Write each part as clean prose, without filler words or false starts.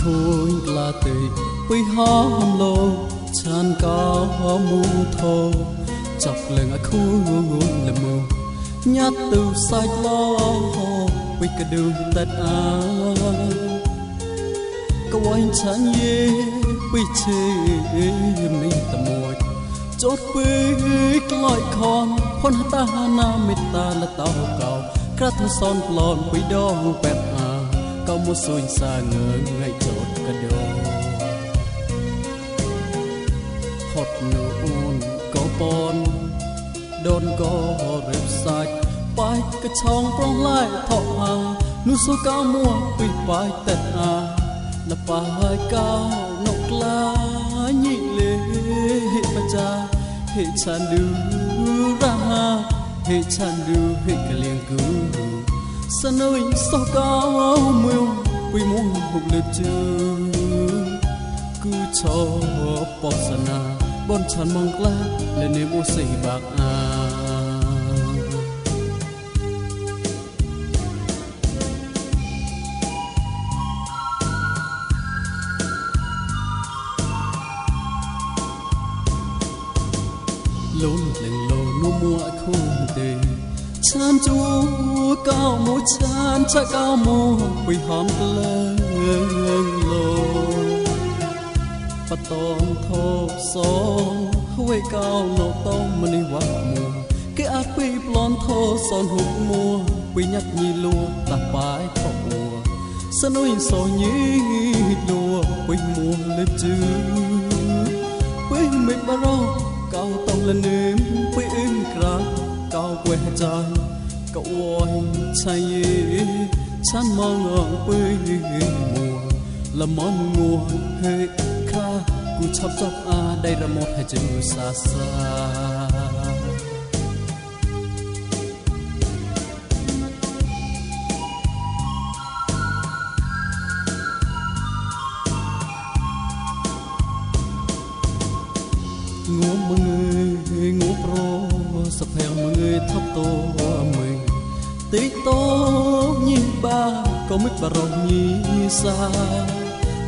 khôi là tê quy hóm lô chan cao mù thô chọc lưng khôi là mù nhát từ sai lo quy cả đường tết có anh chán ye quy chê mình tầm mùi chốt quy lọi con con ta na mít ta là tao cầu cát son lòn quy đo bẹt có một xuôi xa ngỡ ngày chốt cả đồ hot nụ có bon đôn có rệp sạch bài cái chong prong lại thọ nụ số cao mua quy bài tết là bài cao nọc lá nhị lệ hệ bà cha hệ chan đưa ra hệ chan đưa hệ cả liền cứ sân ơi sao cao mưu quy muốn hụt lệp chưa cứ cho bọc sana bon chan mong la lên em ô say bạc lốn lên lô nô mua khôn tê chan chú cao mũ chan cha cao mũ quy hóm lơ lô bắt tôm thô son huệ cao nô tôm mani vạc mùa cái ác quy plon thô son hụt mùa quy nhắc nhì lùa ta phải thọ mùa sân ôi sò nhí lùa quy mùa lên chữ quy mệt bà rau cao tông lên nếm quy êm cả cao quê trái cậu ơi say chán mong ở quê mùa là món mùa hệ kha cu chắp chắp đây là một hai chữ xa xa ngủ mơ người ngủ pro sập heo mơ người thấp tô mình tí tô nhìn ba có mít bà rồng nhí xa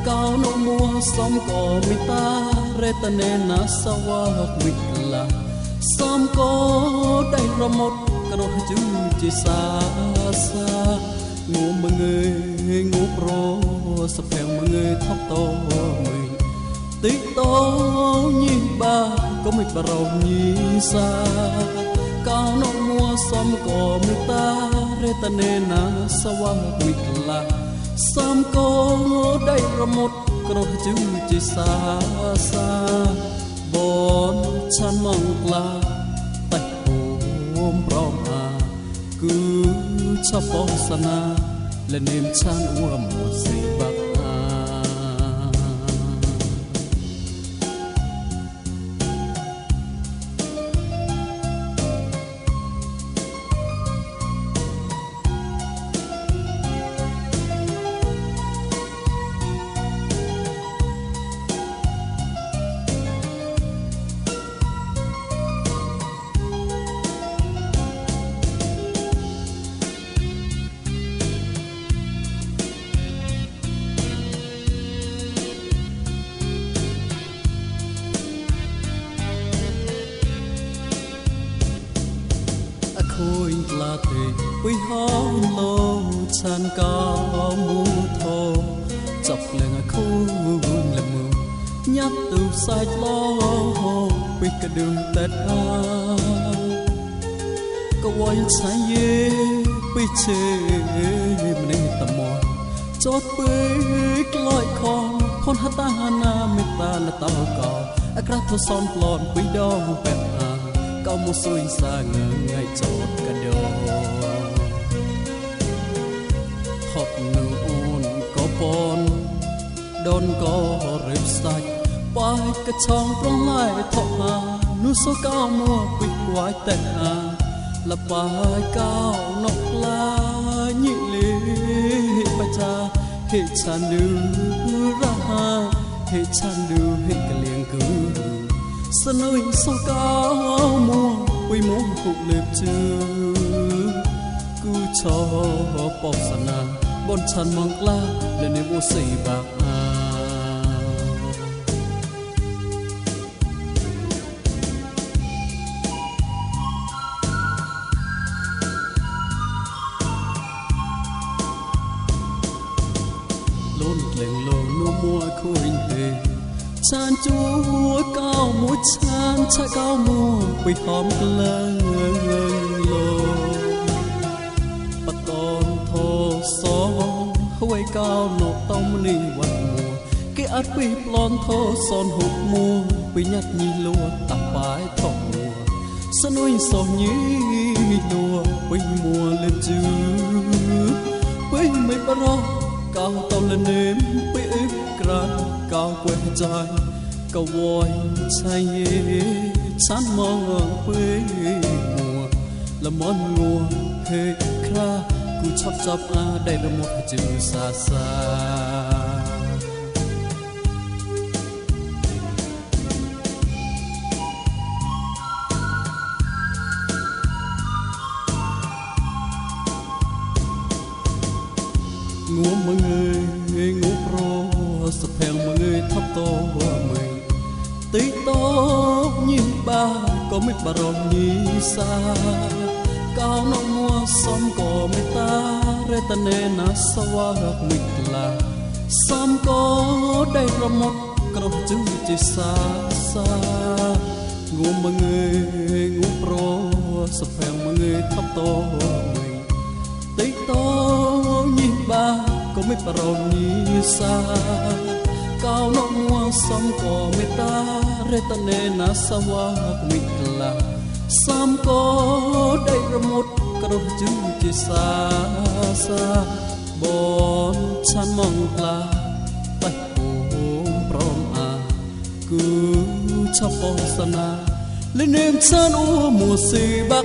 cao nô mua xóm có mi ta rê ta nê na sao học mít là xóm có đây là một cái đồ chữ chỉ xa xa ngủ mơ người ngủ pro sập heo mơ người thấp tô mình tí tô nhìn ba có mít bà rồng nhí xa cao nô mua xóm có mi ta rê ta nê na sao học mít là xóm có đây là một cái đồ chữ chỉ xa xa bon chan mong la tay ôm rom cứ cho bom sana lên niềm chan ua một gì bạc khôi là tê quy hóm lô chan cao mũ thô chọc lưng khôi là mù nhát từ sai lo quy cả đường tết có anh say ye quy chê mình tầm mò chót quy lọi con hát ta na mít ta là tao cầu cát thô son plon quy đo bẹt cao một xuôi xa ngỡ ngày chốt cả đồ hot nụ có bon đôn có rệp sạch bài cái chong prong lại thọ nụ số cao mua quy quái tệ là bài cao nọc lá nhị lệ bà cha hệ chan đưa ra hệ chan đưa hệ cả liền cứ sân ơi sao cao mua quy muốn hụt lệp chưa cứ cho bọc sana bon chan mong la lên em ô say bạc nôn lệnh lô nô mua khôi hề chan chúa cao mũi chan cha cao mua quỳ hòm lơ lô bắt con thô xó quay cao nọ tông ni vật mùa cái át quỳ plon thô son hụt mua quỳ nhát nhì lúa tập bãi thọ mùa sân uy sò nhí lúa quỳ mùa lên chữ quỳ mấy bà rô cao tàu lên nếm quỳ ức ra cao quê dài cầu voi say chán mong quê mùa là món ngùa hê kra cú chắp chắp đây là một chữ xa xa ngủ mọi người ngủ pro sập hèn mọi người thấp to mình tí to như ba có mấy bà rong như xa cao nó mua xóm có mấy ta re ta nè na sawa mít là xóm có đây là một câu chữ chỉ xa xa ngủ mọi người ngủ pro sập hèn mọi người thấp to mình tí to như ba có mấy bà rong như xa cao nó mua xóm có mấy ta re ta nè na sawa mít là xóm có đây là một câu chữ chỉ xa xa bon chan mong là tay ôm prom cứ chắp bông sana lên em chan u mùa xì bạc